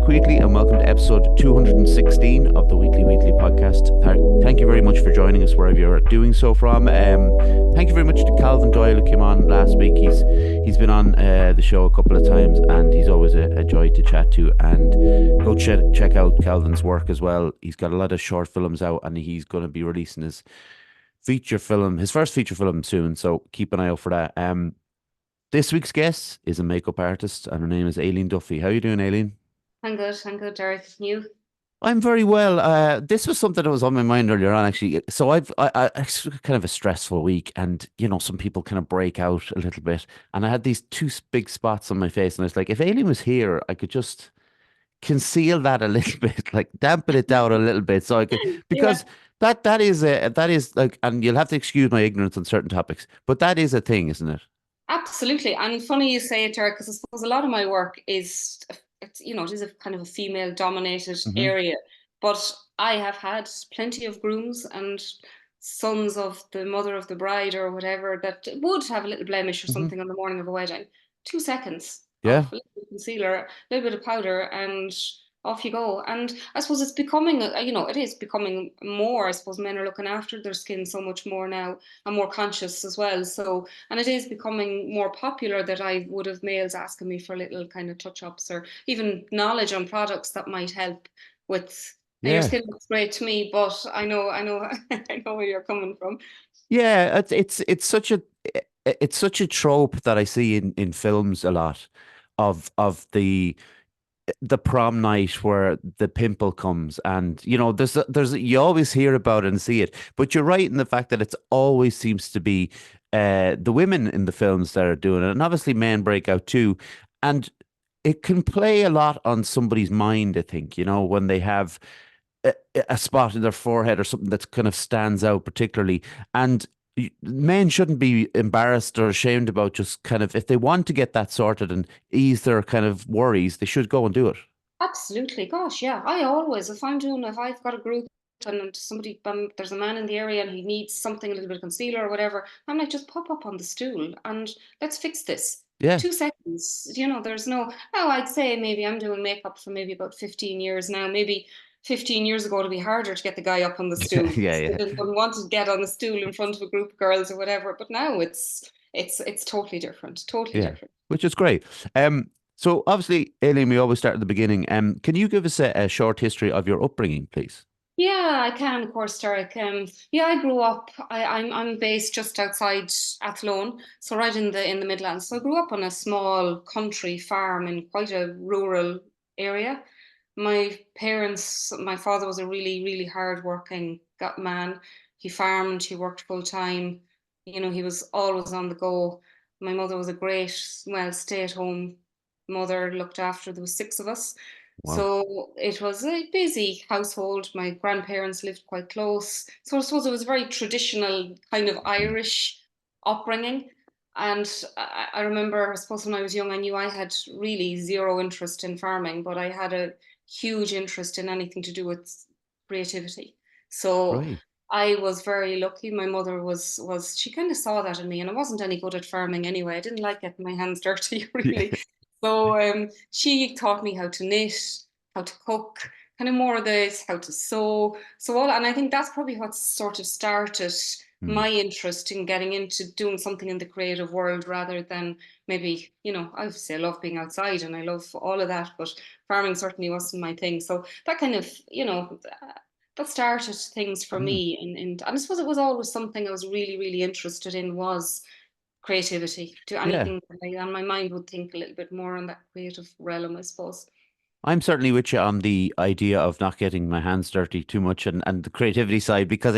back, Wheatley, and welcome to episode 216 of the Wheatley podcast. Thank you very much for joining us wherever you're doing so from. Thank you very much to Calvin Doyle, who came on last week. He's been on the show a couple of times, and he's always a joy to chat to. And go check out Calvin's work as well. He's got a lot of short films out, and he's going to be releasing his first feature film soon. So keep an eye out for that. This week's guest is a makeup artist, and her name is Aileen Duffy. How are you doing, Aileen? I'm good, Derek. You? I'm very well. This was something that was on my mind earlier on, actually. So it's kind of a stressful week, and some people kind of break out a little bit. And I had these two big spots on my face, and I was like, if Aileen was here, I could just conceal that a little bit, like dampen it down a little bit, so I could Yeah, because that is like, and you'll have to excuse my ignorance on certain topics, but that is a thing, isn't it? absolutely. And funny you say it, Derek, because I suppose a lot of my work it is a kind of a female-dominated Hmm. area. But I have had plenty of grooms and sons of the mother of the bride or whatever that would have a little blemish or Hmm. something on the morning of a wedding. 2 seconds Yeah. of a little bit of concealer, a little bit of powder, and off you go. And I suppose it's becoming, it is becoming more. I suppose men are looking after their skin so much more now and more conscious as well. So, and it is becoming more popular that I would have males asking me for little kind of touch ups or even knowledge on products that might help with. And your Yeah. skin looks great to me, but I know, I know where you're coming from. Yeah, it's such a trope that I see in films a lot, of the prom night where the pimple comes, and there's you always hear about it and see it, but you're right in the fact that it's always seems to be the women in the films that are doing it, and obviously men break out too, and it can play a lot on somebody's mind, I think, when they have a, a spot in their forehead or something that kind of stands out particularly. And men shouldn't be embarrassed or ashamed about, just kind of, if they want to get that sorted and ease their kind of worries, they should go and do it. Absolutely. Gosh, yeah. If I've got a group and somebody, there's a man in the area and he needs something, a little bit of concealer or whatever, I'm like, just pop up on the stool and let's fix this. Yeah. 2 seconds. There's I'd say maybe I'm doing makeup for maybe about 15 years now. Maybe 15 years ago it'd be harder to get the guy up on the stool. Yeah, So yeah, they wouldn't want to get on the stool in front of a group of girls or whatever. But now it's totally different. Totally yeah, different. which is great. So obviously, Aileen, we always start at the beginning. Can you give us a short history of your upbringing, please? Yeah, I can, of course, Derek. Yeah, I grew up. I'm based just outside Athlone, so right in the Midlands. So I grew up on a small country farm in quite a rural area. My father was a really, really hard-working man. He farmed, he worked full time. He was always on the go. My mother was a great, well, stay-at-home mother, looked after. There was six of us. Wow. So it was a busy household. My grandparents lived quite close. So I suppose it was a very traditional kind of Mm. Irish upbringing. And I remember, I suppose when I was young, I knew I had really zero interest in farming, but I had a huge interest in anything to do with creativity. So Right. I was very lucky. My mother was she kind of saw that in me, and I wasn't any good at farming anyway. I didn't like getting my hands dirty, really. Yeah. So she taught me how to knit, how to cook, kind of more of this, how to sew. So all, and I think that's probably what sort of started Mm. my interest in getting into doing something in the creative world rather than maybe, obviously I love being outside and I love all of that, but farming certainly wasn't my thing. So that kind of, that started things for Mm. me. And I suppose it was always something I was really, really interested in was creativity, to Yeah. anything and my mind would think a little bit more on that creative realm, I suppose. I'm certainly with you on the idea of not getting my hands dirty too much, and the creativity side, because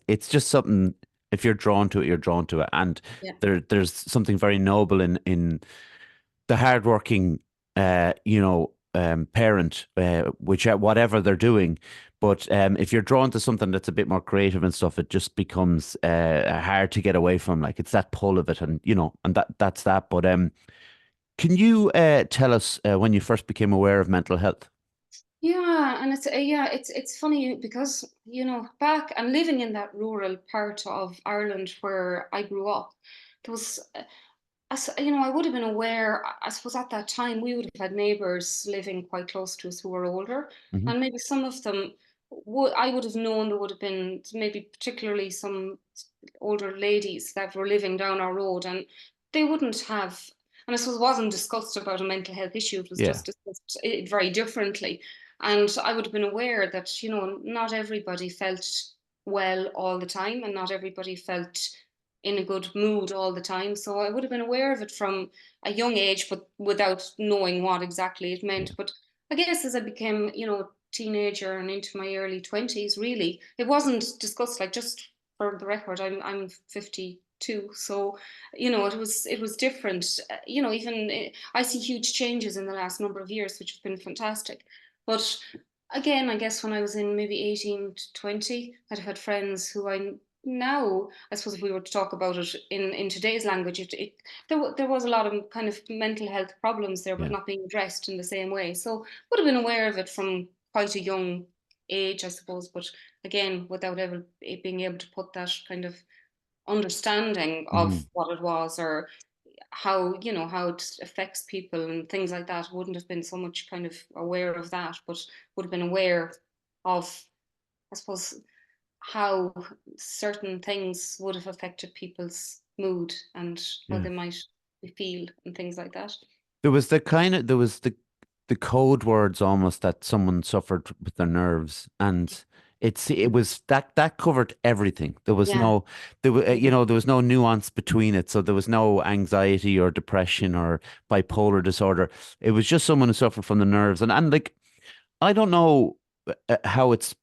it's just something, if you're drawn to it, you're drawn to it. And Yeah. there's something very noble in the hardworking parent, which whatever they're doing. But if you're drawn to something that's a bit more creative and stuff, it just becomes hard to get away from. Like, it's that pull of it, and that's that. But can you tell us when you first became aware of mental health? Yeah, and it's funny because back and living in that rural part of Ireland where I grew up, there was. I would have been aware. I suppose at that time we would have had neighbours living quite close to us who were older, Hmm. and maybe some of them would I would have known there would have been maybe particularly some older ladies that were living down our road, and they wouldn't have. And I suppose it wasn't discussed about a mental health issue. It was Yeah, just discussed very differently. And I would have been aware that not everybody felt well all the time, and not everybody felt in a good mood all the time. So I would have been aware of it from a young age, but without knowing what exactly it meant. yeah, But I guess as I became, teenager and into my early 20s, really, it wasn't discussed. Like, just for the record, I'm 52, so it was different. Even I see huge changes in the last number of years, which have been fantastic. But again, I guess when I was in maybe 18 to 20, I'd have had friends who now, I suppose if we were to talk about it in today's language, there was a lot of kind of mental health problems there, but yeah. not being addressed in the same way. So would have been aware of it from quite a young age, I suppose. But again, without ever being able to put that kind of understanding Hmm. of what it was, or how it affects people and things like that, wouldn't have been so much kind of aware of that, but would have been aware of, I suppose, how certain things would have affected people's mood and how Yeah. they might feel and things like that. There was the code words almost that someone suffered with their nerves, and it was that covered everything. There was Yeah. no there were Mhm. there was no nuance between it. So there was no anxiety or depression or bipolar disorder. It was just someone who suffered from the nerves, and like I don't know how it's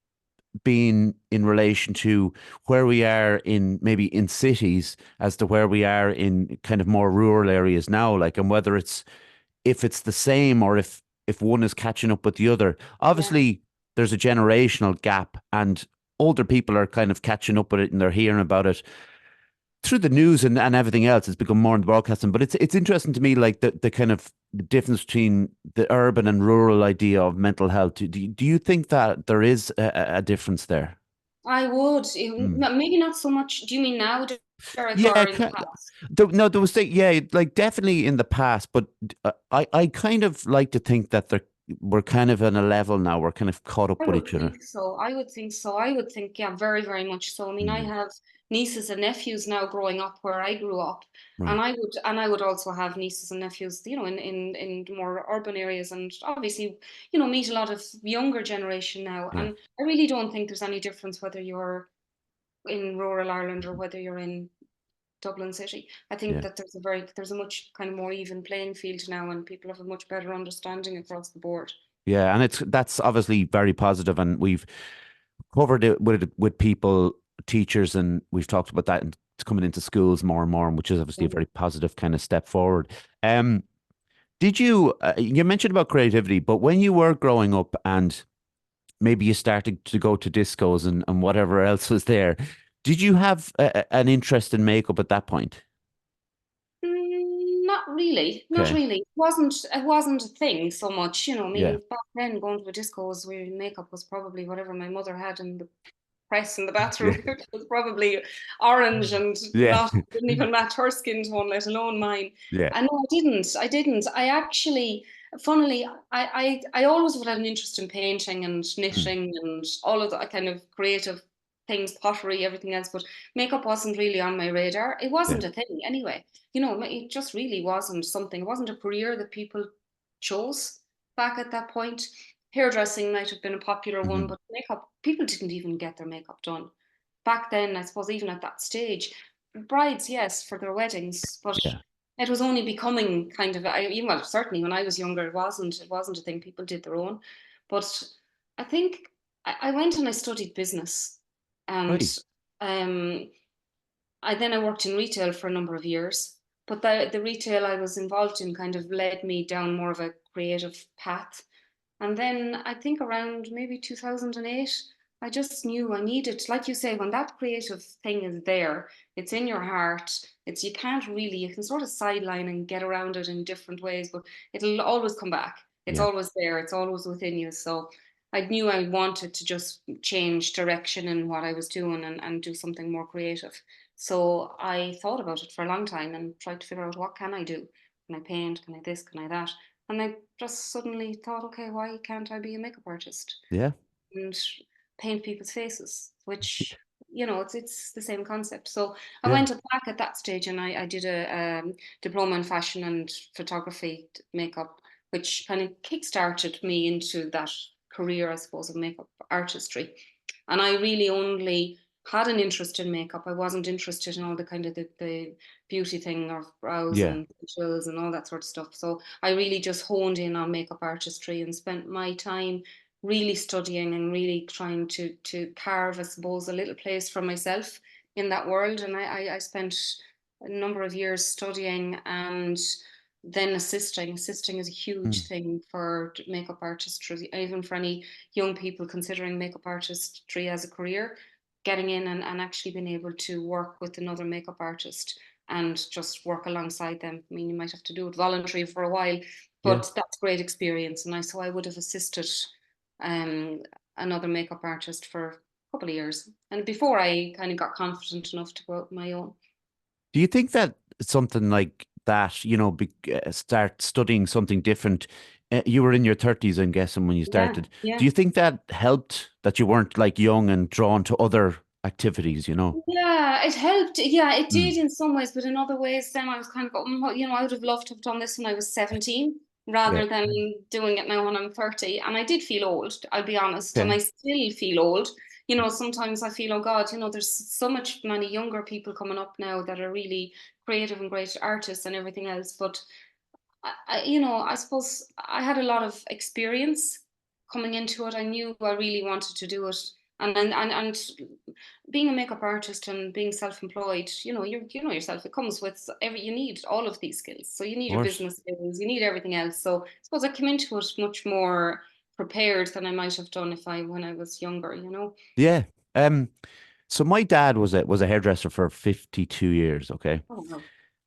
been in relation to where we are in maybe in cities as to where we are in kind of more rural areas now, like, and whether it's if it's the same or if one is catching up with the other. Yeah. Obviously, there's a generational gap, and older people are kind of catching up with it and they're hearing about it through the news and everything else. It's become more in the broadcasting, but it's interesting to me, like the kind of the difference between the urban and rural idea of mental health. Do you think that there is a difference there? I would. Mm. Maybe not so much. Do you mean now, Derek, Yeah, or in the past? no, there was yeah, like definitely in the past, but I kind of like to think that we're kind of on a level now. We're kind of caught up I with would each other. think so. I would think so. I would think, yeah, very, very much so. I mean, I Mm, have nieces and nephews now growing up where I grew up, right. and I would also have nieces and nephews, in more urban areas, and obviously, meet a lot of younger generation now. Yeah. And I really don't think there's any difference whether you're in rural Ireland or whether you're in Dublin City. I think Yeah. that there's a much kind of more even playing field now, and people have a much better understanding across the board. Yeah. And that's obviously very positive, and we've covered it with people, teachers, and we've talked about that, and it's coming into schools more and more, which is obviously a very positive kind of step forward. Um, did you mentioned about creativity, but when you were growing up and maybe you started to go to discos and whatever else was there. Did you have an interest in makeup at that point? Not really, not Okay. really. It wasn't a thing so much. I Yeah. mean, back then going to a disco was where makeup was probably whatever my mother had in the press in the bathroom. Yeah. It was probably orange and Yeah. not didn't even match her skin tone, let alone mine. Yeah. And no, I didn't. I didn't. I actually, funnily, I always would have an interest in painting and Mm. knitting and all of that kind of creative things, pottery, everything else. But makeup wasn't really on my radar. It Yeah. wasn't a thing anyway. It just really wasn't something. It wasn't a career that people chose back at that point. Hairdressing might have been a popular one, Hmm. but makeup, people didn't even get their makeup done. Back then, I suppose, even at that stage, brides, yes, for their weddings, but Yeah. it was only becoming kind of, well, certainly when I was younger, it wasn't a thing people did their own. But I think I went and I studied business, and Right. um, I worked in retail for a number of years, but the retail I was involved in kind of led me down more of a creative path. And then I think around maybe 2008, I just knew I needed, like you say, when that creative thing is there, it's in your heart. You can't really, you can sort of sideline and get around it in different ways, but it'll always come back. It's Yeah. always there. It's always within you. So I knew I wanted to just change direction in what I was doing and do something more creative. So I thought about it for a long time and tried to figure out what can I do? Can I paint? Can I this? Can I that? And I just suddenly thought, okay, why can't I be a makeup artist Yeah. and paint people's faces? Which, it's the same concept. So I Yeah. went back at that stage and I did a diploma in fashion and photography makeup, which kind of kickstarted me into that career, I suppose, of makeup artistry. And I really only had an interest in makeup. I wasn't interested in all the kind of the beauty thing of brows Yeah. and facials and all that sort of stuff. So I really just honed in on makeup artistry and spent my time really studying and really trying to carve, I suppose, a little place for myself in that world. And I spent a number of years studying and then assisting. Assisting is a huge Mm. thing for makeup artistry, even for any young people considering makeup artistry as a career, getting in and actually being able to work with another makeup artist and just work alongside them. I mean, you might have to do it voluntary for a while, Yeah. but that's great experience. And so I would have assisted um, another makeup artist for a couple of years. And before I kind of got confident enough to go out on my own. Do you think that something like that, start studying something different? You were in your 30s, I'm guessing, when you Yeah, started. Do yeah. you think that helped that you weren't like young and drawn to other activities, you know? Yeah, it helped. Yeah, it Mm. did in some ways, but in other ways, then I was kind of going, well, I would have loved to have done this when I was 17 Yeah. rather than doing it now when I'm 30. And I did feel old, I'll be honest, and Okay. I still feel old. Sometimes I feel, oh God, there's so much many younger people coming up now that are really creative and great artists and everything else. But I suppose I had a lot of experience coming into it. I knew I really wanted to do it, and being a makeup artist and being self-employed, you know yourself. It comes with you need all of these skills. So you Of need your course. business skills, you need everything else. So I suppose I came into it much more prepared than I might have done if I when I was younger. Yeah. Um, so my dad was a hairdresser for 52 years, okay? Oh wow.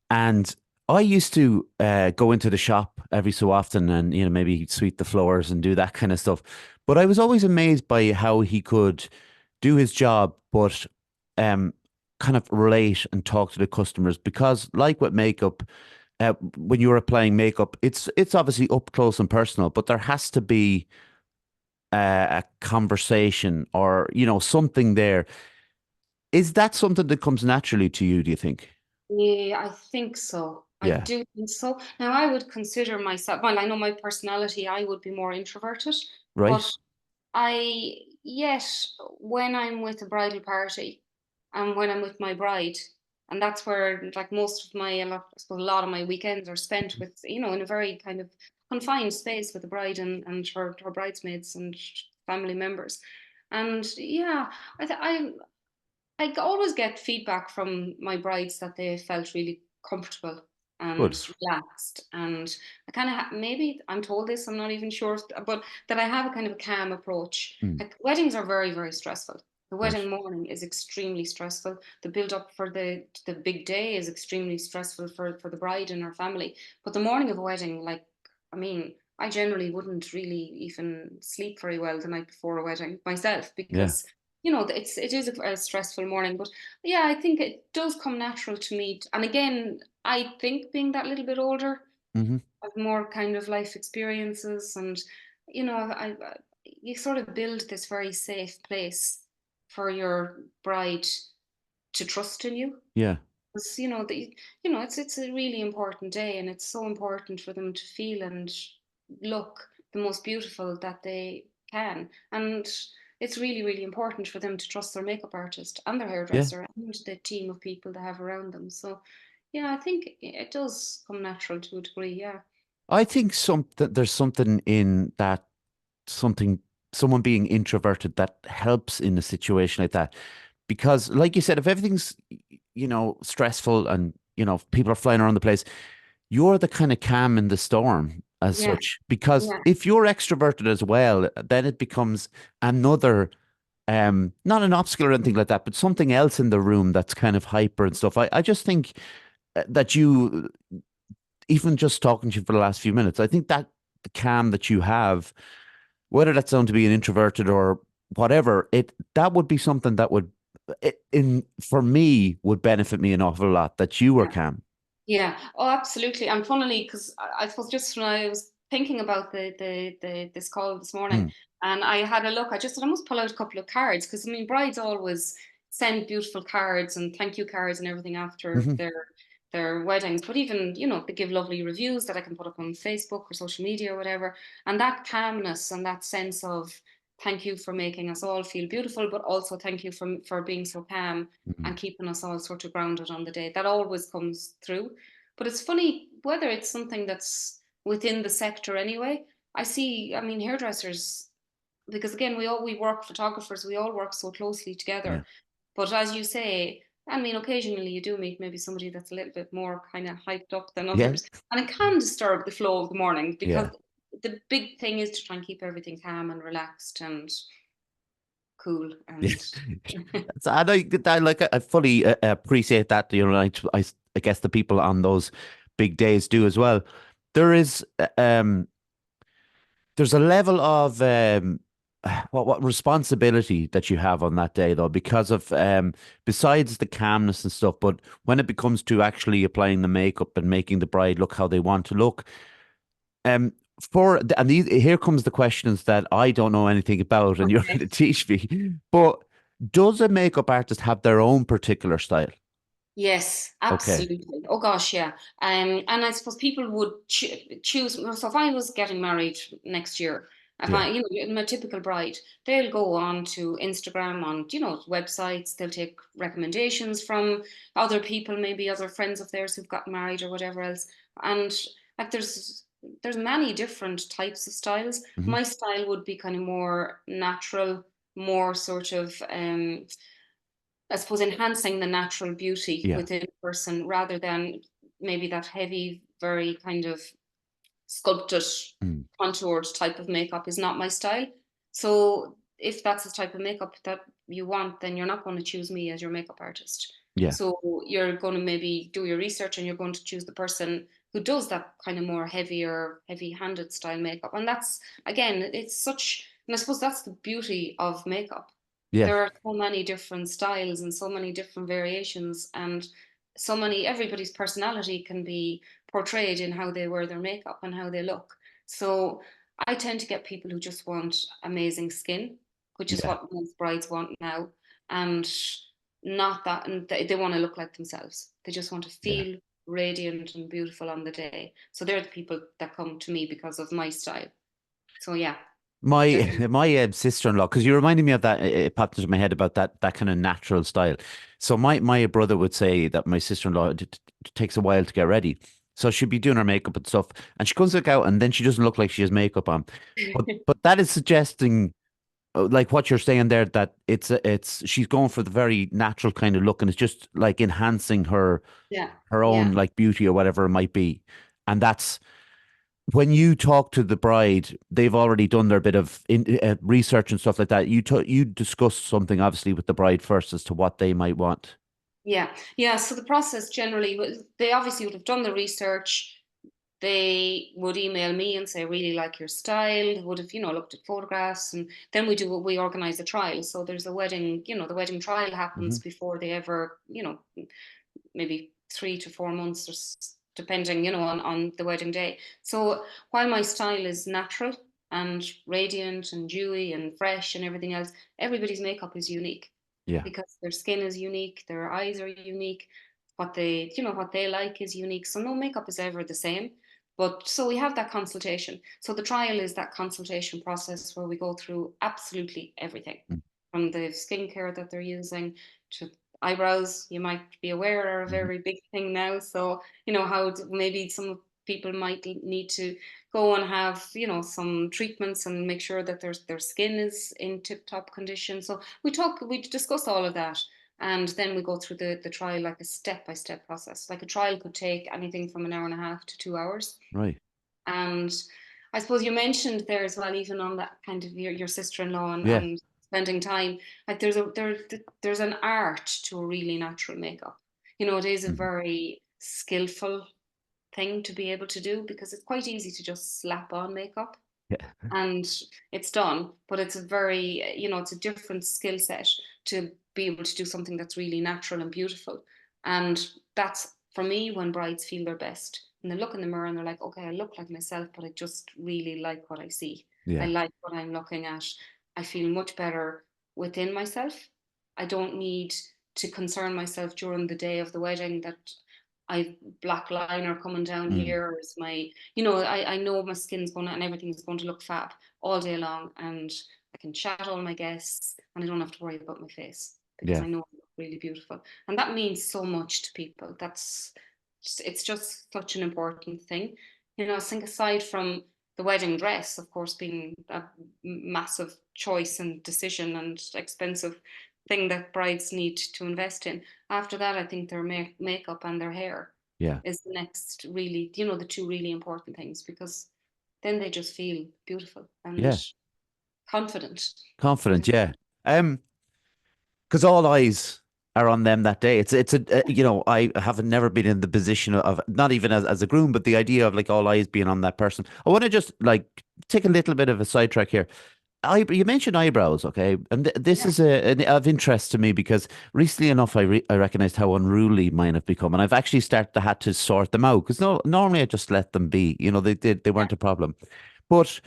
And I used to go into the shop every so often and, maybe sweep the floors and do that kind of stuff. But I was always amazed by how he could do his job, but um, kind of relate and talk to the customers. Because, like with makeup, when you're applying makeup, it's obviously up close and personal, but there has to be a conversation or, something there. Is that something that comes naturally to you, do you think? Yeah, I think so. I Yeah. do think so. Now, I would consider myself, well, I know my personality, I would be more introverted, Right? but yet, when I'm with a bridal party and when I'm with my bride, and that's where, like, most of I suppose a lot of my weekends are spent with, in a very kind of confined space with the bride and her bridesmaids and family members. And yeah, I always get feedback from my brides that they felt really comfortable and Good. relaxed. And I kind of maybe I'm told this, I'm not even sure, but that I have a kind of a calm approach. Mm, Like weddings are very, very stressful. The right. wedding morning is extremely stressful. The build up for the big day is extremely stressful for the bride and her family. But the morning of a wedding, like, I mean, I generally wouldn't really even sleep very well the night before a wedding myself Yeah. because it is a stressful morning, but yeah, I think it does come natural to me. And again, I think being that little bit older, Hmm. I've more kind of life experiences, and you sort of build this very safe place for your bride to trust in you. Yeah. Because it's a really important day, and it's so important for them to feel and look the most beautiful that they can. And it's really, really important for them to trust their makeup artist and their Yeah. hairdresser and the team of people they have around them. So, yeah, I think it does come natural to a degree. Yeah, I think there's something in that something someone being introverted that helps in a situation like that. Because like you said, if everything's stressful and people are flying around the place, you're the kind of calm in the storm as yeah, such. Because yeah, if you're extroverted as well, then it becomes another not an obstacle or anything like that, but something else in the room that's kind of hyper and stuff. I just think that you even just talking to you for the last few minutes, I think that the calm that you have whether that's down to being introverted or whatever, that would be something that would, in for me, would benefit me an awful lot. That you were Yeah. calm. Yeah. Oh, absolutely. And funnily, because I suppose just when I was thinking about this call this morning, Mm. and I had a look, I just said I must pull out a couple of cards because I mean, brides always send beautiful cards and thank you cards and everything after Hmm. their weddings. But even they give lovely reviews that I can put up on Facebook or social media or whatever. And that calmness and that sense of thank you for making us all feel beautiful, but also thank you for being so calm Hmm. and keeping us all sort of grounded on the day. That always comes through. But it's funny whether it's something that's within the sector anyway. I mean, hairdressers, because again, we work, photographers, we all work so closely Yeah. together. But as you say, I mean, occasionally you do meet maybe somebody that's a little bit more kind of hyped up than Yeah. others, and it can disturb the flow of the morning because Yeah. the big thing is to try and keep everything calm and relaxed and cool Yeah. and I know I fully appreciate that. I guess the people on those big days do as well. There is there's a level of what responsibility that you have on that day though, because of besides the calmness and stuff, but when it becomes to actually applying the makeup and making the bride look how they want to look, um, here comes the questions that I don't know anything about, and you're going okay. to teach me. But does a makeup artist have their own particular style? Yes, Okay. absolutely. Oh gosh, yeah. And I suppose people would choose. So if I was getting married next year, if Yeah. I'm a typical bride, they'll go on to Instagram, on websites. They'll take recommendations from other people, maybe other friends of theirs who've got married or whatever else. And like there's many different types of styles. Hmm. My style would be kind of more natural, more sort of I suppose enhancing the natural beauty Yeah. within a person rather than maybe that heavy, very kind of sculpted, Mm. contoured type of makeup is not my style. So if that's the type of makeup that you want, then you're not going to choose me as your makeup artist. Yeah. So you're going to maybe do your research and you're going to choose the person who does that kind of more heavier, heavy-handed style makeup. And that's again, it's such, and I suppose that's the beauty of makeup. Yeah. There are so many different styles and so many different variations and so many, everybody's personality can be portrayed in how they wear their makeup and how they look. So I tend to get people who just want amazing skin, which is Yeah. what most brides want now, and not that, and they want to look like themselves. They just want to Yeah. feel radiant and beautiful on the day. So they're the people that come to me because of my style. So yeah, My definitely. my sister-in-law, because you reminded me of that. It popped into my head about that kind of natural style. So my brother would say that my sister-in-law it takes a while to get ready. So she'd be doing her makeup and stuff, and she comes back out, and then she doesn't look like she has makeup on. But that is suggesting, like what you're saying there, that it's she's going for the very natural kind of look, and it's just like enhancing Yeah, her own yeah. like beauty or whatever it might be, and that's when you talk to the bride, they've already done their bit of research and stuff like that. You discuss something obviously with the bride first as to what they might want. Yeah, yeah. So the process generally was they obviously would have done the research. They would email me and say, I really like your style. They would have, looked at photographs and then we organize a trial. So there's a wedding, the wedding trial happens Hmm. before they ever, maybe 3 to 4 months or depending, on the wedding day. So while my style is natural and radiant and dewy and fresh and everything else, everybody's makeup is unique Yeah, because their skin is unique, their eyes are unique, what they like is unique. So no makeup is ever the same. But so we have that consultation. So the trial is that consultation process where we go through absolutely everything mm, from the skincare that they're using to eyebrows. You might be aware are a mhm, very big thing now. So, how maybe some people might need to go and have, some treatments and make sure that their skin is in tip top condition. So we discuss all of that. And then we go through the trial like a step by step process. Like a trial could take anything from an hour and a half to 2 hours. right. And I suppose you mentioned there as well, even on that kind of your sister-in-law Yeah. and spending time, like there's an art to a really natural makeup. It is a Mhm. very skillful thing to be able to do because it's quite easy to just slap on makeup. Yeah. and it's done. But it's a very, it's a different skill set to be able to do something that's really natural and beautiful. And that's for me when brides feel their best. And they look in the mirror and they're like, okay, I look like myself, but I just really like what I see. I Yeah. like what I'm looking at. I feel much better within myself. I don't need to concern myself during the day of the wedding that I've black liner coming down Mm. here, or is my, I know my skin's going to, and everything's going to look fab all day long, and I can chat all my guests, and I don't have to worry about my face because Yeah. I know I look really beautiful, and that means so much to people. It's just such an important thing. I think aside from the wedding dress, of course, being a massive choice and decision and expensive thing that brides need to invest in. After that, I think their makeup and their hair Yeah. is the next really, the two really important things, because then they just feel beautiful and Yeah. confident. Confident. Yeah. Um, because all eyes are on them that day. It's a I haven't never been in the position of not even as a groom, but the idea of like all eyes being on that person. I want to just like take a little bit of a sidetrack here. You mentioned eyebrows, okay, and this Yeah, is of interest to me because recently enough, I recognized how unruly mine have become, and I've actually started to had to sort them out because normally I just let them be, they yeah, weren't a problem, but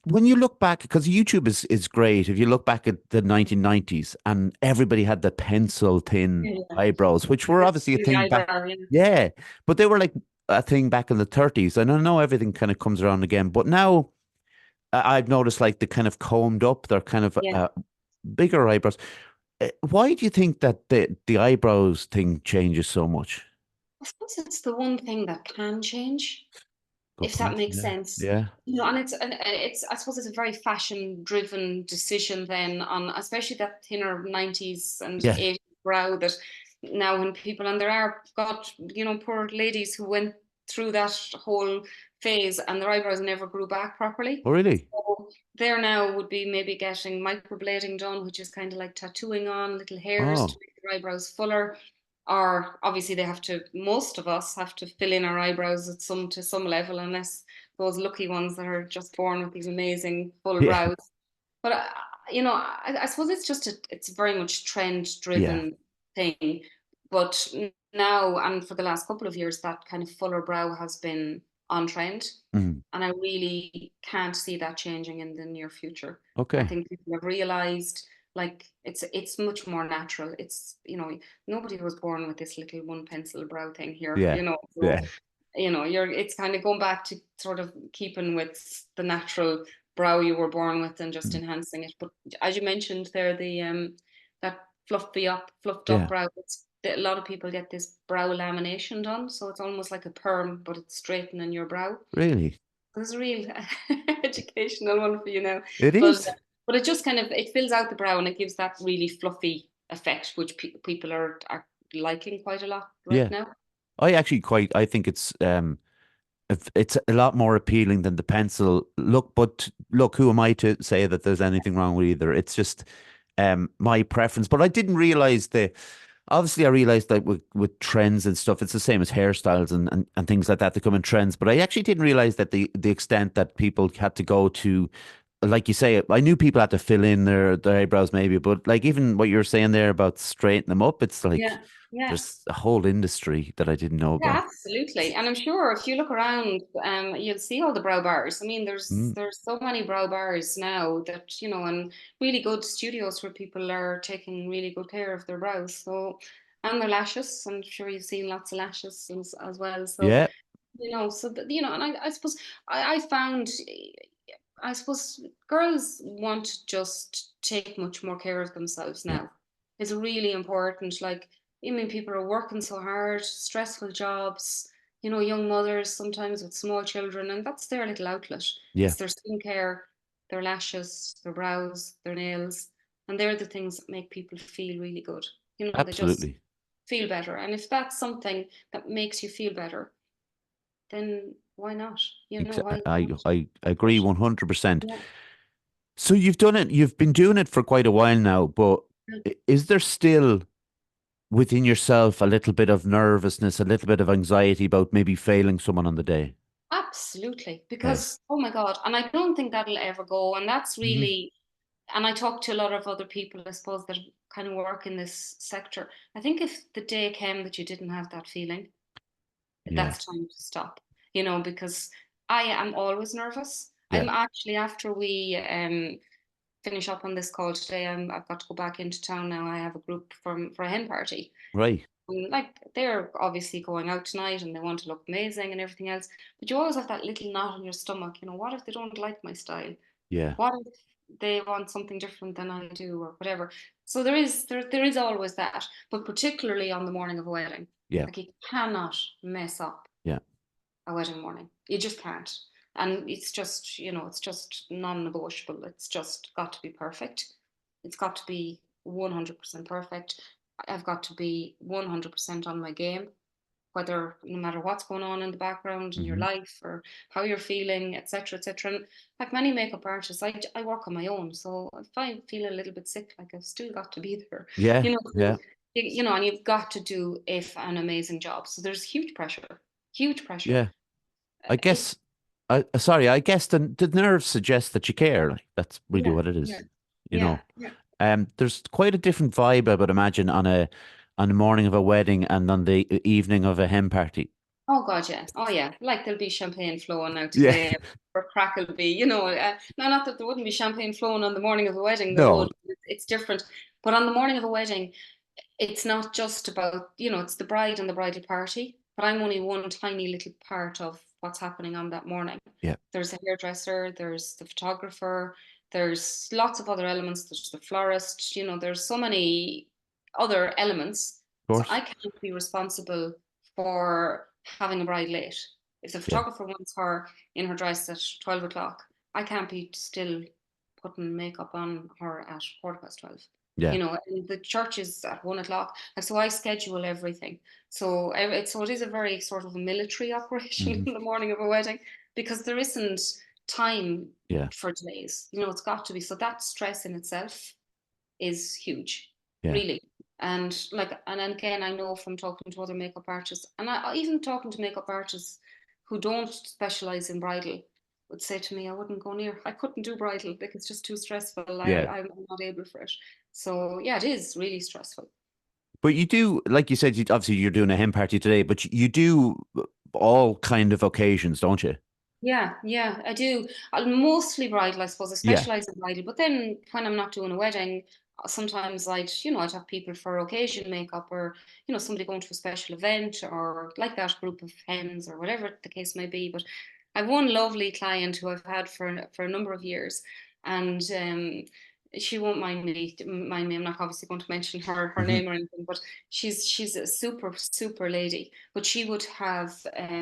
when you look back, because YouTube is great, if you look back at the 1990s and everybody had the pencil thin yeah. eyebrows, which were This obviously a really thing back, eyebrow, yeah. yeah, but they were like a thing back in the 30s, and I know everything kind of comes around again, but now. I've noticed like the kind of combed up, they're kind of Yeah. bigger eyebrows. Why do you think that the eyebrows thing changes so much? I suppose it's the one thing that can change, Good if that point. makes Yeah. sense. Yeah. And it's I suppose it's a very fashion driven decision then, on especially that thinner 90s and Yeah. 80s brow, that now when people, and there are got, poor ladies who went through that whole phase and their eyebrows never grew back properly. Oh, really? So there now would be maybe getting microblading done, which is kind of like tattooing on little hairs to Oh, make their eyebrows fuller. Or obviously most of us have to fill in our eyebrows to some level, unless those lucky ones that are just born with these amazing full yeah. brows. But I suppose it's very much trend Yeah. driven thing. But now, and for the last couple of years, that kind of fuller brow has been on trend, Mm. and I really can't see that changing in the near future. I Okay. think people have realized, like, it's much more natural. It's, nobody was born with this little one pencil brow thing here, Yeah. so, Yeah. it's kind of going back to sort of keeping with the natural brow you were born with and just Mm. enhancing it. But as you mentioned there, the that fluffed up Yeah. brow, a lot of people get this brow lamination done, so it's almost like a perm, but it's straightening your brow. Really? There's a real educational one for you now. It But is. but it just kind of, it fills out the brow and it gives that really fluffy effect, which people are liking quite a lot right Yeah. now. I think it's a lot more appealing than the pencil look, but look, who am I to say that there's anything wrong with either? It's just my preference. But I didn't realize obviously I realized that with trends and stuff, it's the same as hairstyles and things like that. They come in trends. But I actually didn't realize that the extent that people had to go to, like you say, I knew people had to fill in their eyebrows maybe, but like even what you were saying there about straightening them up, it's like Yeah, yeah. there's a whole industry that I didn't know Yeah, about. absolutely. And I'm sure if you look around, you'll see all the brow bars. I mean, there's Mm, there's so many brow bars now that, and really good studios where people are taking really good care of their brows. So, and their lashes. I'm sure you've seen lots of lashes as well. So, yeah. and I suppose I found, I suppose girls want to just take much more care of themselves Yeah. now. It's really important. Like, I mean, people are working so hard, stressful jobs, young mothers sometimes with small children, and that's their little outlet. Yeah. It's their skincare, their lashes, their brows, their nails, and they're the things that make people feel really good. They just Absolutely. feel better. And if that's something that makes you feel better, then why not? Why not? I But agree 100%. yeah. So you've been doing it for quite a while now, but is there still within yourself a little bit of nervousness, a little bit of anxiety about maybe failing someone on the day? Absolutely. Yeah. Because, oh my God, and I don't think that'll ever go. And that's Hmm. really, and I talk to a lot of other people, I suppose, that kind of work in this sector. I think if the day came that you didn't have that feeling, Yeah. that's time to stop, you know, because I am always nervous. Yeah. I'm actually, after we finish up on this call today, I've got to go back into town now. I have a group for a hen party. Right. Like they're obviously going out tonight and they want to look amazing and everything else, but you always have that little knot in your stomach. You know, what if they don't like my style? Yeah. What if they want something different than I do, or whatever? So there is always that, but particularly on the morning of a wedding, Yeah. like you cannot mess up Yeah. a wedding morning. You just can't. And it's just, it's just non-negotiable. It's just got to be perfect. It's got to be 100% perfect. I've got to be 100% on my game, whether no matter what's going on in the background in your Hmm. life or how you're feeling, etc., etc. And like many makeup artists, I work on my own. So if I feel a little bit sick, like I've still got to be there, Yeah. so, Yeah. and you've got to do if an amazing job. So there's huge pressure. Yeah. I It's guess. Sorry. I guess the nerves suggest that you care. Like that's really Yeah, what it yeah, is. You yeah, know. yeah. There's quite a different vibe, I would imagine, on the morning of a wedding and on the evening of a hen party. Oh God, yeah. Oh yeah. Like there'll be champagne flowing out Yeah. today, or crack will be, no, not that there wouldn't be champagne flowing on the morning of a wedding. There No. would. It's different. But on the morning of a wedding, it's not just about, it's the bride and the bridal party, but I'm only one tiny little part of what's happening on that morning. Yeah. Of There's a hairdresser, there's the photographer, there's lots of other elements, there's the florist, there's so many other elements. So I course. can't be responsible for having a bride late. If the Yeah. photographer wants her in her dress at 12 o'clock, I can't be still putting makeup on her at 12:15. Yeah. And the church is at 1 o'clock, and so I schedule everything. So it is a very sort of a military operation Hmm. in the morning of a wedding, because there isn't time Yeah. for delays. It's got to be. So that stress in itself is huge, Yeah. really. And again, I know from talking to other makeup artists, and even talking to makeup artists who don't specialize in bridal, would say to me, I wouldn't go near. I couldn't do bridal. Like it's just too stressful. Yeah. I'm not able for it. So yeah, it is really stressful. But you do, like you said, obviously you're doing a hen party today, but you do all kind of occasions, don't you? Yeah, yeah, I do. I'm mostly bridal, I suppose. I Yeah. specialize in bridal, but then when I'm not doing a wedding, sometimes I'd have people for occasion makeup, or somebody going to a special event, or like that group of hens, or whatever the case may be. But I've one lovely client who I've had for a number of years, and she won't mind me. I'm not obviously going to mention her Hmm. name or anything, but she's a super lady. But she would have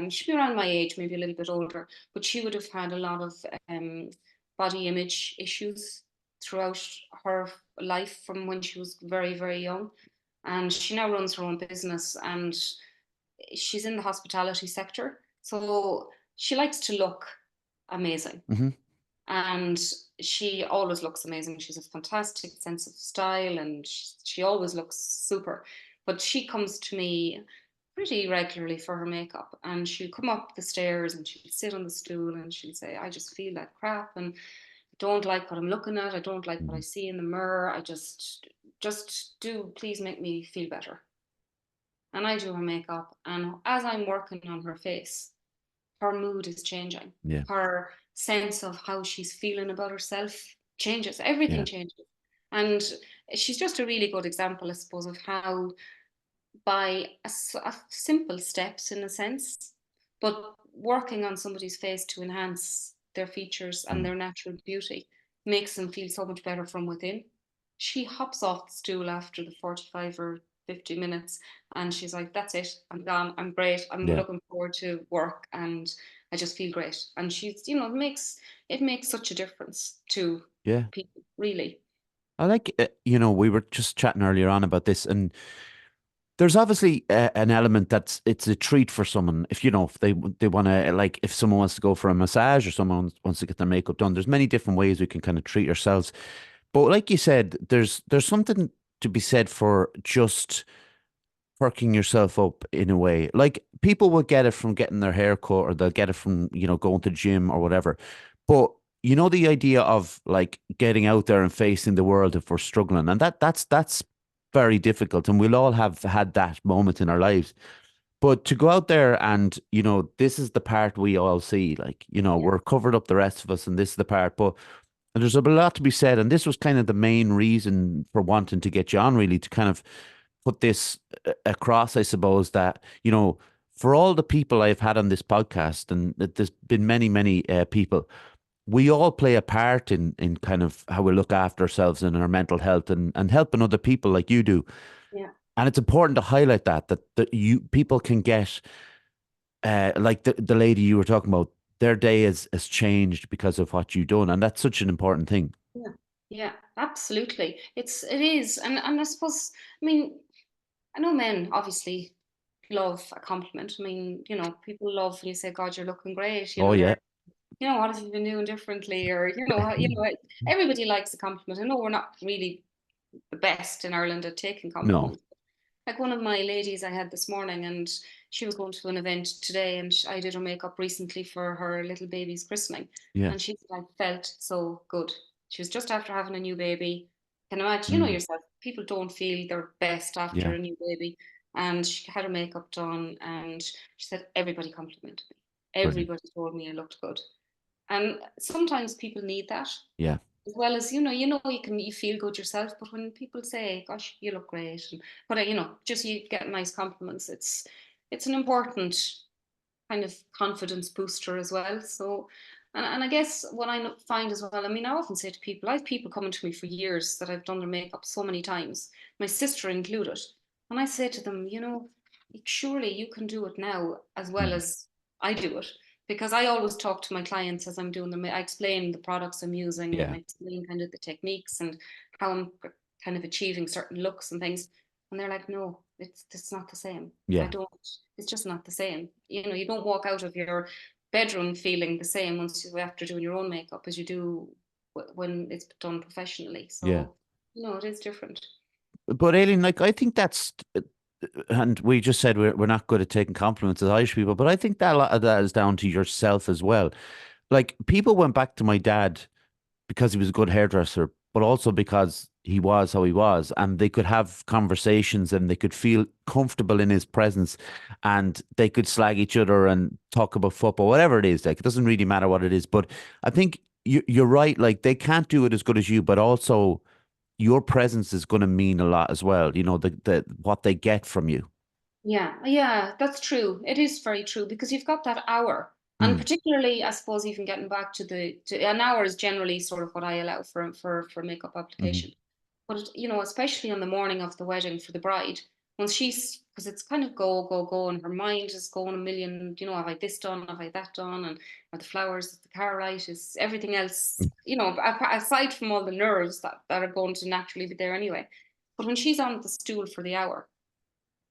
she'd be around my age, maybe a little bit older, but she would have had a lot of um, body image issues throughout her life from when she was very, very young. And she now runs her own business, and she's in the hospitality sector. So she likes to look amazing. Hmm. And she always looks amazing. She's a fantastic sense of style, and she always looks super. But she comes to me pretty regularly for her makeup, and she'll come up the stairs and she'll sit on the stool and she'll say, I just feel like crap, and I don't like what I'm looking at. I don't like what I Hmm. see in the mirror. I just do please make me feel better. And I do her makeup, and as I'm working on her face, her mood is changing. Yeah. Her sense of how she's feeling about herself changes. Everything Yeah. changes. And she's just a really good example, I suppose, of how by a simple steps in a sense, but working on somebody's face to enhance their features and Mm. their natural beauty makes them feel so much better from within. She hops off the stool after the 45 or 50 minutes, and she's like, that's it, I'm gone, I'm great, I'm Yeah. looking forward to work, and I just feel great. And it makes such a difference to Yeah. people, really. I like, we were just chatting earlier on about this, and there's obviously an element that's it's a treat for someone if if they want to, like, if someone wants to go for a massage or someone wants to get their makeup done. There's many different ways we can kind of treat ourselves. But like you said, there's something to be said for just perking yourself up in a way. Like people will get it from getting their hair cut or they'll get it from, going to gym or whatever. But the idea of like getting out there and facing the world if we're struggling, and that's very difficult. And we'll all have had that moment in our lives. But to go out there and, this is the part we all see, like, Yeah, we're covered up the rest of us and this is the part. But there's a lot to be said. And this was kind of the main reason for wanting to get you on, really, to kind of put this across, I suppose, that, for all the people I've had on this podcast, and that there's been many, many people, we all play a part in kind of how we look after ourselves and our mental health and helping other people like you do. yeah, And it's important to highlight that you people can get like the lady you were talking about, their day has changed because of what you've done, and that's such an important thing. yeah, yeah, absolutely. It is, and I suppose, I mean, I know men obviously love a compliment. I mean, people love when you say, "God, you're looking great." Oh They're, yeah. what have you been doing differently, or everybody likes a compliment. I know we're not really the best in Ireland at taking No. compliments. Like one of my ladies I had this morning, and she was going to an event today, and I did her makeup recently for her little baby's christening, Yeah. and she said I felt so good. She was just after having a new baby. Can imagine, Mm. yourself. People don't feel their best after Yeah. a new baby, and she had her makeup done, and she said everybody complimented me. Brilliant. Everybody told me I looked good, and sometimes people need that Yeah. as well as you feel good yourself, but when people say, "Gosh, you look great," and but just you get nice compliments, it's an important kind of confidence booster as well. So, and I guess what I find as well, I mean, I often say to people, I have people coming to me for years that I've done their makeup so many times, my sister included, and I say to them, surely you can do it now as well Mm. as I do it. Because I always talk to my clients as I'm doing them. I explain the products I'm using and Yeah. I explain kind of the techniques and how I'm kind of achieving certain looks and things. And they're like, no, it's not the same. I Yeah. don't, it's just not the same. You don't walk out of your bedroom feeling the same after doing your own makeup as you do when it's done professionally. Yeah. So, it is different. But Aileen, like I think that's, and we just said we're not good at taking compliments as Irish people, but I think that a lot of that is down to yourself as well. Like people went back to my dad because he was a good hairdresser, but also because he was how he was, and they could have conversations and they could feel comfortable in his presence, and they could slag each other and talk about football, whatever it is. Like it doesn't really matter what it is, but I think you're right. Like they can't do it as good as you, but also your presence is going to mean a lot as well. The what they get from you. Yeah, yeah, that's true. It is very true because you've got that hour. And Mm, particularly, I suppose, even getting back to an hour is generally sort of what I allow for makeup mhm. application. But especially on the morning of the wedding for the bride, once she's because it's kind of go, go, go, and her mind is going a million, have I this done, have I that done, and are the flowers, is the car right, is everything else, aside from all the nerves that are going to naturally be there anyway. But when she's on the stool for the hour,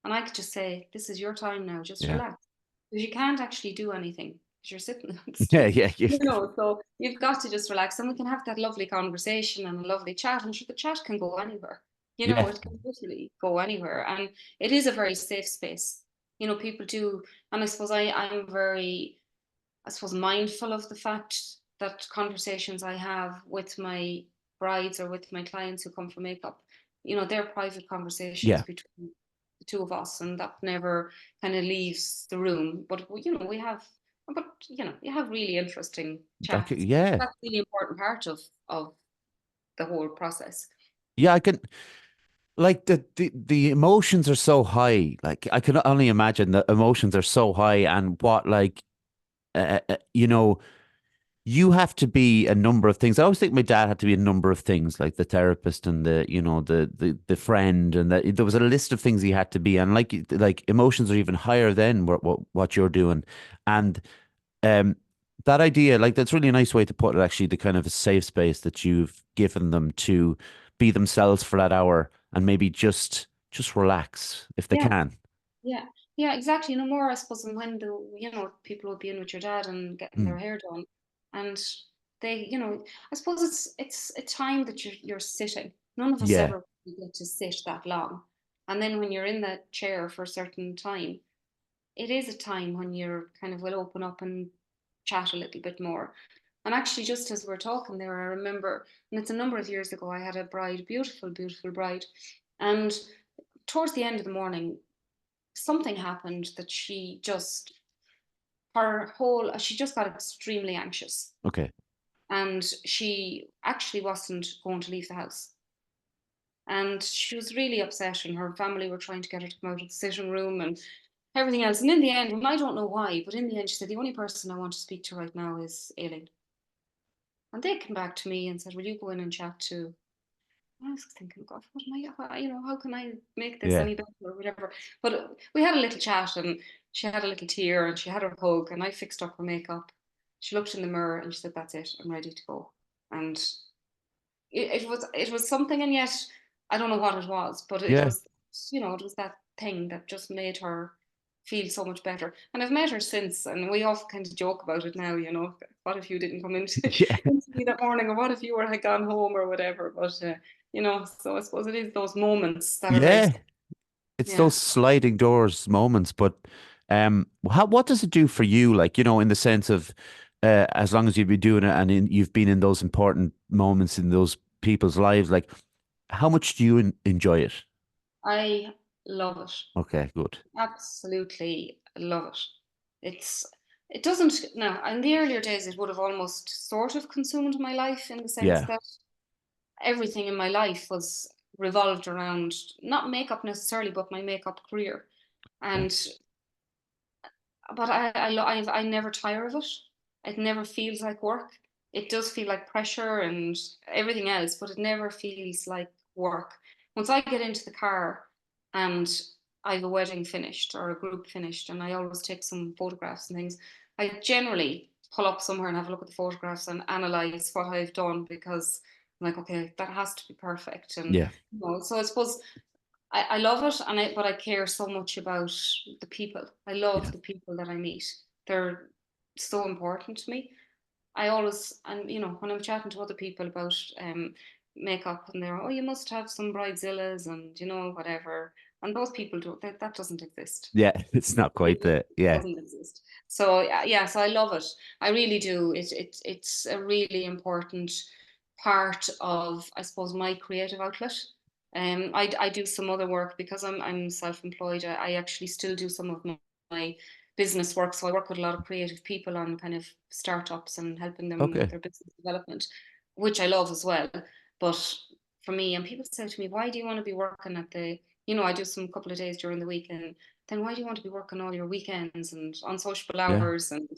and I could just say, this is your time now, just Yeah. relax. Because you can't actually do anything because you're sitting on the Yeah. stool. Yeah. Yeah. So you've got to just relax and we can have that lovely conversation and a lovely chat. And sure, the chat can go anywhere. Yeah. It can literally go anywhere. And it is a very safe space. People do, and I suppose I'm very, I suppose, mindful of the fact that conversations I have with my brides or with my clients who come for makeup, they're private conversations Yeah. between the two of us, and that never kind of leaves the room. But we have, but you have really interesting chats. Yeah. That's a really important part of the whole process. Yeah. I can. Like the emotions are so high. Like I can only imagine the emotions are so high, and what like you know you have to be a number of things. I always think my dad had to be a number of things, like the therapist and the friend, and there was a list of things he had to be. And like emotions are even higher than what you're doing, and um that idea, like that's really a nice way to put it. Actually, the kind of a safe space that you've given them to be themselves for that hour and maybe just relax if they Yeah. can. Yeah, yeah, exactly. No more, I suppose, than when people would be in with your dad and getting Mm, their hair done, and I suppose it's a time that you're sitting. None of us yeah, ever really get to sit that long, And then when you're in that chair for a certain time, it is a time when you're kind of will open up and chat a little bit more. And actually, just as we're talking there, I remember, and it's a number of years ago, I had a bride, beautiful, beautiful bride. And towards the end of the morning, something happened that she just got extremely anxious. Okay. And she actually wasn't going to leave the house. And she was really upset, and her family were trying to get her to come out of the sitting room and everything else. And in the end, and I don't know why, but in the end, she said, the only person I want to speak to right now is Aileen. And they came back to me and said, will you go in and chat to? I was thinking, God, what am how can I make this Yeah. any better or whatever? But we had a little chat, and she had a little tear, and she had her hug, and I fixed up her makeup. She looked in the mirror and she said, that's it, I'm ready to go. And it was something, and yet I don't know what it was, but it Yeah. was, it was that thing that just made her feel so much better. And I've met her since, and we often kind of joke about it now. What if you didn't come into, Yeah. into me that morning, or what if you had gone home or whatever? But so I suppose it is those moments that are very, Yeah. It's yeah. those sliding doors moments, but what does it do for you? Like, in the sense of as long as you've been doing it and you've been in those important moments in those people's lives, like how much do you enjoy it? I love it. Okay, good. Absolutely love it. It's it doesn't now in the earlier days it would have almost sort of consumed my life in the sense Yeah. that everything in my life was revolved around not makeup necessarily, but my makeup career. Okay. And but I never tire of it. It never feels like work. It does feel like pressure and everything else, but it never feels like work. Once I get into the car and I have a wedding finished or a group finished, and I always take some photographs and things, I generally pull up somewhere and have a look at the photographs and analyze what I've done, because I'm like, okay, that has to be perfect. And Yeah. so I suppose I love it, but I care so much about the people. I love Yeah. the people that I meet. They're so important to me. I always, and when I'm chatting to other people about makeup, and they're, oh, you must have some bridezillas and whatever, and those people don't. That doesn't exist. Yeah. It's not It quite just the, yeah. doesn't exist. So yeah, so I love it. I really do. It's a really important part of, I suppose, my creative outlet. I do some other work because I'm self-employed. I actually still do some of my business work. So I work with a lot of creative people on kind of startups and helping them with Okay. their business development, which I love as well. But for me, and people say to me, why do you want to be working at I do some couple of days during the week, and then why do you want to be working all your weekends and unsociable Yeah. hours and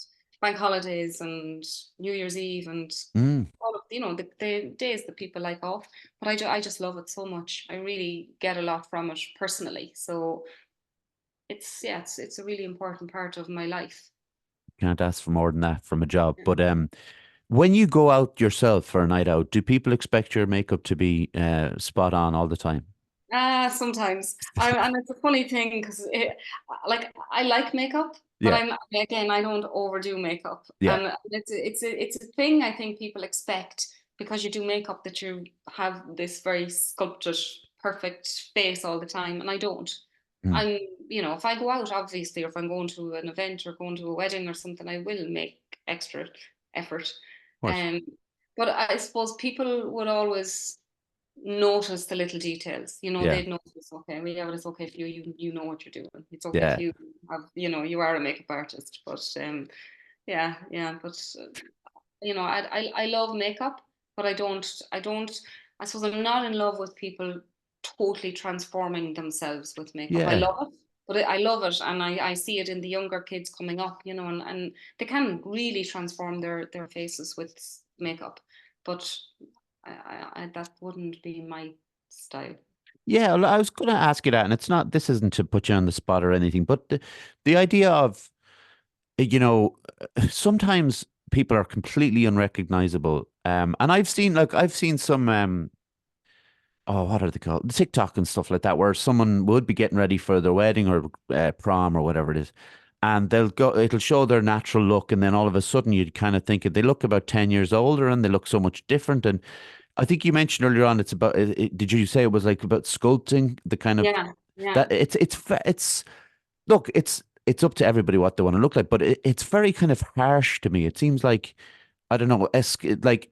bank holidays and New Year's Eve and Mm. all of the days that people like off? But I just love it so much. I really get a lot from it personally. So it's a really important part of my life. Can't ask for more than that from a job. But when you go out yourself for a night out, do people expect your makeup to be spot on all the time? Sometimes, and it's a funny thing because like I like makeup, but Yeah. I don't overdo makeup, Yeah. and it's a thing I think people expect because you do makeup that you have this very sculpted, perfect face all the time, and I don't. Mm. I'm, if I go out, obviously, or if I'm going to an event or going to a wedding or something, I will make extra effort. Of course. Um, but I suppose people would always notice the little details. Yeah. They'd notice, okay, well, yeah, well, it's okay for you. You know what you're doing. It's okay Yeah. for you. You are a makeup artist, but yeah, yeah. But I love makeup, but I don't. I suppose I'm not in love with people totally transforming themselves with makeup. I Yeah. love it, but I love it, and I see it in the younger kids coming up. And they can really transform their faces with makeup, but that wouldn't be my style. Yeah, well, I was going to ask you that, and this isn't to put you on the spot or anything, but the idea of, sometimes people are completely unrecognizable. And I've seen some, oh, what are they called? TikTok and stuff like that, where someone would be getting ready for their wedding or prom or whatever it is. And it'll show their natural look. And then all of a sudden you'd kind of think they look about 10 years older and they look so much different. And I think you mentioned earlier on, it's about, did you say it was like about sculpting the kind of, Yeah, Yeah. That it's look, it's up to everybody what they want to look like, but it's very kind of harsh to me. It seems like I don't know, like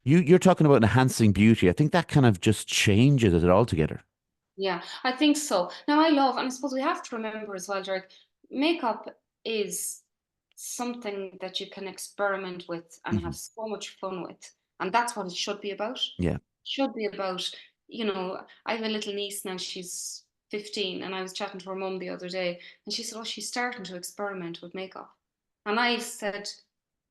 you're talking about enhancing beauty. I think that kind of just changes it altogether. Yeah, I think so. Now, I love, and I suppose we have to remember as well, Derek, makeup is something that you can experiment with and Hmm. have so much fun with. And that's what it should be about. Yeah, Should be about, I have a little niece now, she's 15, and I was chatting to her mum the other day, and she said, oh, she's starting to experiment with makeup. And I said,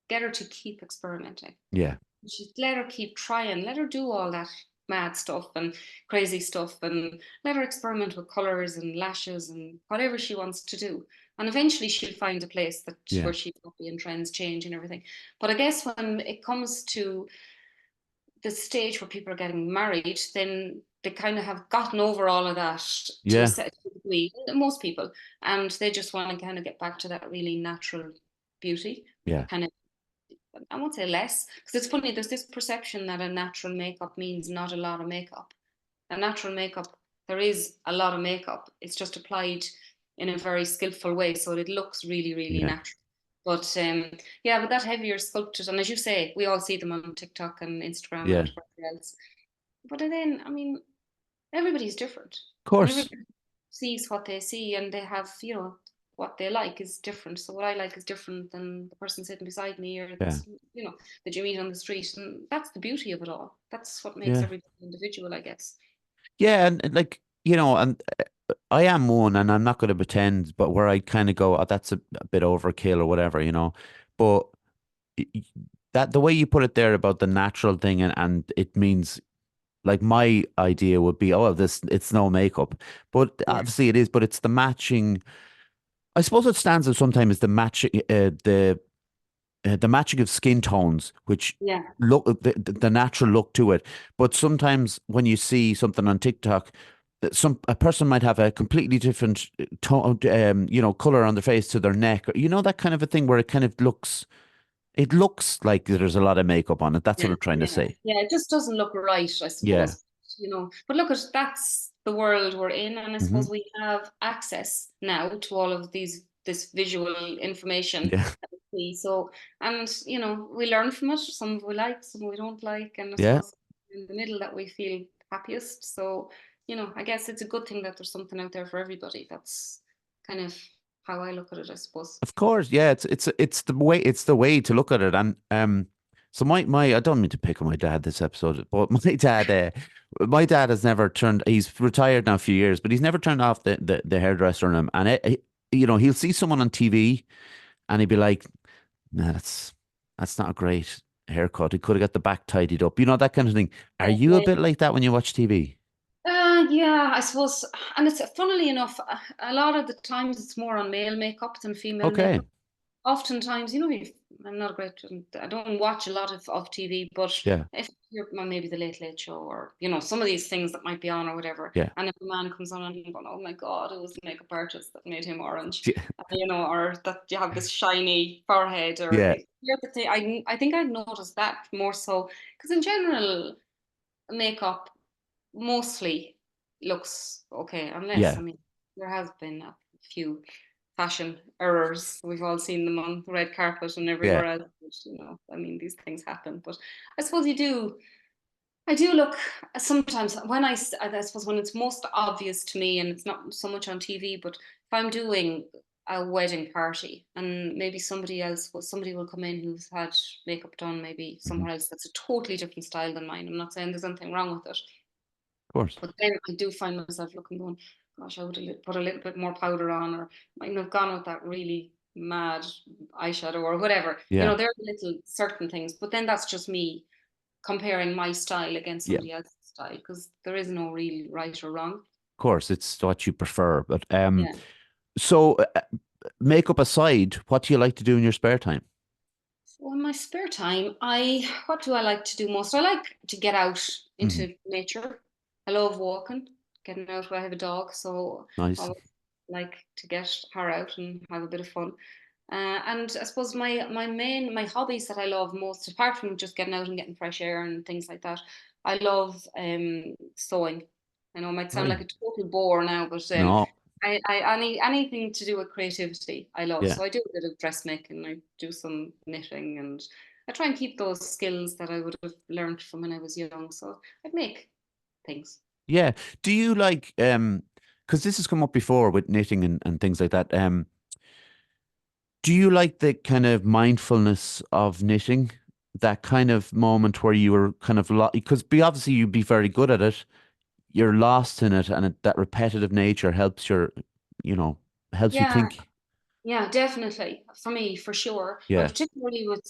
get her to keep experimenting. yeah, She let her keep trying, let her do all that mad stuff and crazy stuff, and let her experiment with colors and lashes and whatever she wants to do. And eventually she'll find a place that yeah, where she's happy and trends change and everything. But I guess when it comes to the stage where people are getting married, then they kind of have gotten over all of that to a yeah, certain degree, most people, and they just want to kind of get back to that really natural beauty, yeah, kind of. I won't say less, because it's funny, there's this perception that a natural makeup means not a lot of makeup. A natural makeup, there is a lot of makeup. It's just applied in a very skillful way, so it looks really, really yeah, natural. But yeah, but that heavier sculpted, and as you say, we all see them on TikTok and Instagram yeah. and Of whatever else. But then, I mean, everybody's different, and course. everybody sees what they see, and they have, what they like is different. So what I like is different than the person sitting beside me, or Yeah, that you meet on the street, and that's the beauty of it all. That's what makes yeah, everybody individual, I guess. yeah, and like and I am one, and I'm not going to pretend, but where I kind of go, oh, that's a bit overkill or whatever, but y- y- that the way you put it there about the natural thing, and it means like my idea would be, oh, this it's no makeup, but Yeah, obviously it is, but it's the matching. I suppose what stands out sometimes is the matching of skin tones, which yeah, look the natural look to it. But sometimes when you see something on TikTok, that a person might have a completely different tone, color on their face to their neck, or that kind of a thing where it looks like there's a lot of makeup on it. That's what yeah, I'm trying to yeah, say. yeah. It just doesn't look right, I Yeah. suppose. But look, that's the world we're in, and I Hmm. suppose we have access now to all of this visual information Yeah. that we see. So, and we learn from it. Some we like, some we don't like, and I Yeah. suppose in the middle that we feel happiest. So, I guess it's a good thing that there's something out there for everybody. That's kind of how I look at it, I suppose. Of course, yeah, it's the way to look at it, and so my I don't mean to pick on my dad this episode, but my dad has never turned. He's retired now a few years, but he's never turned off the hairdresser on him, and he'll see someone on TV, and he'd be like, "Nah, that's not a great haircut. He could have got the back tidied up, that kind of thing." Are you a Yeah. bit like that when you watch TV? Yeah, I suppose, and it's funnily enough, a lot of the times it's more on male makeup than female Okay, makeup. Oftentimes, I'm not a great, I don't watch a lot of TV, but yeah, if you're well, maybe the Late Late Show, or some of these things that might be on or whatever, yeah, and if a man comes on and I'm going, oh my God, it was the makeup artist that made him orange, yeah, or that you have this shiny forehead, or yeah, the other thing, I think I'd noticed that more so because in general, makeup mostly looks okay, unless, I yeah, mean, there has been a few fashion errors. We've all seen them on the red carpet and yeah. everywhere else. I mean, these things happen. But I suppose I do look sometimes when I suppose when it's most obvious to me, and it's not so much on TV, but if I'm doing a wedding party and maybe somebody will come in who's had makeup done maybe Mhm. somewhere else that's a totally different style than mine. I'm not saying there's anything wrong with it, Of course. but then I do find myself looking, going, gosh, I would have put a little bit more powder on, or might have gone with that really mad eyeshadow or whatever. Yeah, of There are little certain things, but then that's just me comparing my style against yeah. somebody else's style, because there is no real right or wrong. Course, it's what you prefer. But Yeah. so makeup aside, what do you like to do in your spare time? So in my spare time, what do I like to do most? I like to get out Hmm. into nature. I love walking, getting out. I have a dog, so I Nice. always like to get her out and have a bit of fun. And I suppose my hobbies that I love most, apart from just getting out and getting fresh air and things like that, I love sewing. I know it might sound like Right. a total bore now, but No. anything to do with creativity, I love. Yeah. So I do a bit of dressmaking, I do some knitting, and I try and keep those skills that I would have learned from when I was young. So I make things. Yeah. Do you like because this has come up before with knitting and things like that. Do you like the kind of mindfulness of knitting? That kind of moment where you were kind of because be obviously you'd be very good at it. You're lost in it, and that repetitive nature helps you know, helps you Yeah, think. yeah, definitely. For me, for sure. And Yeah. particularly with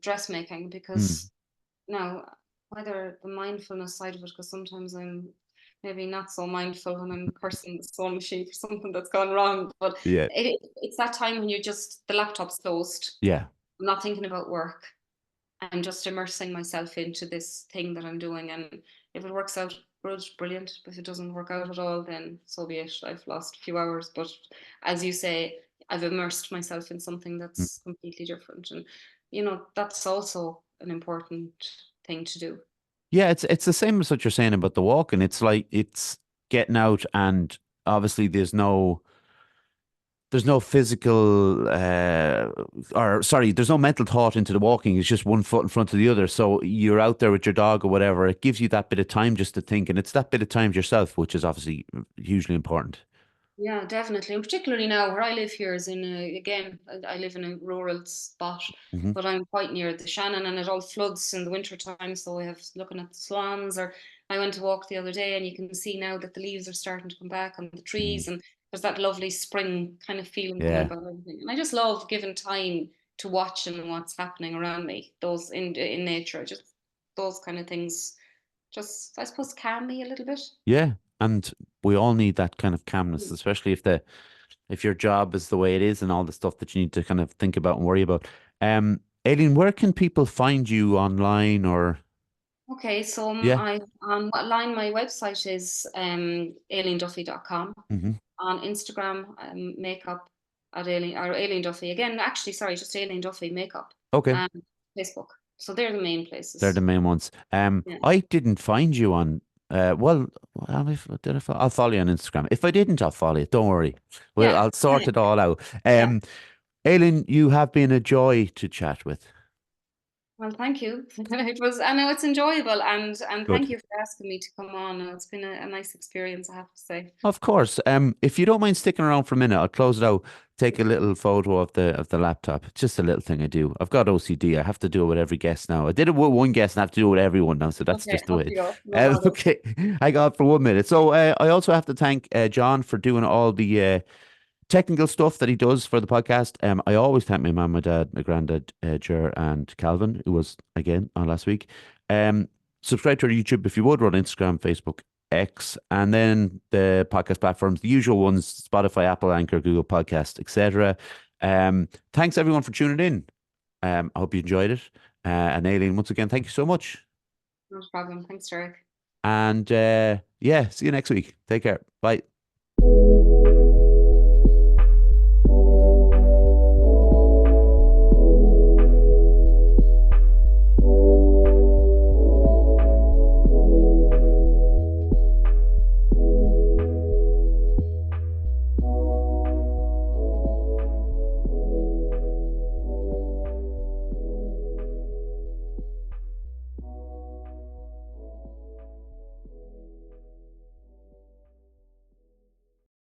dressmaking, Mm. because now whether the mindfulness side of it, because sometimes I'm maybe not so mindful when I'm cursing the sewing machine for something that's gone wrong, but Yeah. it's that time when the laptop's closed, Yeah. I'm not thinking about work, I'm just immersing myself into this thing that I'm doing. And if it works out, good, brilliant. If it doesn't work out at all, then so be it. I've lost a few hours. But as you say, I've immersed myself in something Mm. that's completely different. And, that's also an important thing to do. Yeah, it's the same as what you're saying about the walking. It's like it's getting out and obviously there's no physical or sorry, there's no mental thought into the walking. It's just one foot in front of the other. So you're out there with your dog or whatever. It gives you that bit of time just to think, and it's that bit of time to yourself, which is obviously hugely important. Yeah, definitely. And particularly now where I live here is again, I live in a rural spot, Hmm. but I'm quite near the Shannon and it all floods in the winter time. So I have looking at the swans, or I went to walk the other day and you can see now that the leaves are starting to come back on the Mm. trees, and there's that lovely spring kind of feeling coming Yeah. about everything. And I just love giving time to watching what's happening around me, those in nature, just those kind of things just, I suppose, calm me a little bit. Yeah. And we all need that kind of calmness, especially if your job is the way it is and all the stuff that you need to kind of think about and worry about. Aileen, where can people find you online or Okay, so yeah? I online my website is aileenduffy.com. Hmm. On Instagram, makeup at Aileen, or Aileen Duffy. Again, actually, sorry, just Aileen Duffy makeup. Okay. And Facebook. So they're the main They're the places. main ones. Yeah. I didn't find you on. Well, did I'll follow you on Instagram. If I didn't, I'll follow you. Don't worry. Well, Yeah. I'll sort it all out. Yeah. Aileen, you have been a joy to chat with. Well, thank you. I know it's enjoyable, and thank Good. you for asking me to come on. It's been a nice experience, I have to say. Of course. If you don't mind sticking around for a minute, I'll close it out. Take a little photo of the laptop. It's just a little thing I do. I've got OCD. I have to do it with every guest now. I did it with one guest, and I have to do it with everyone now. So that's Okay, just the off way. you go. No bother. Okay, I got it for 1 minute. So I also have to thank John for doing all the technical stuff that he does for the podcast. I always thank my mum, my dad, my granddad, Ger, and Calvin, who was again on last week. Um, Subscribe to our YouTube if you would. We're on Instagram, Facebook, X, and then the podcast platforms, the usual ones: Spotify, Apple, Anchor, Google Podcast, etc. Thanks everyone for tuning in. I hope you enjoyed it. And Aileen, once again, thank you so much. No problem. Thanks, Derek. And yeah, see you next week. Take care. Bye.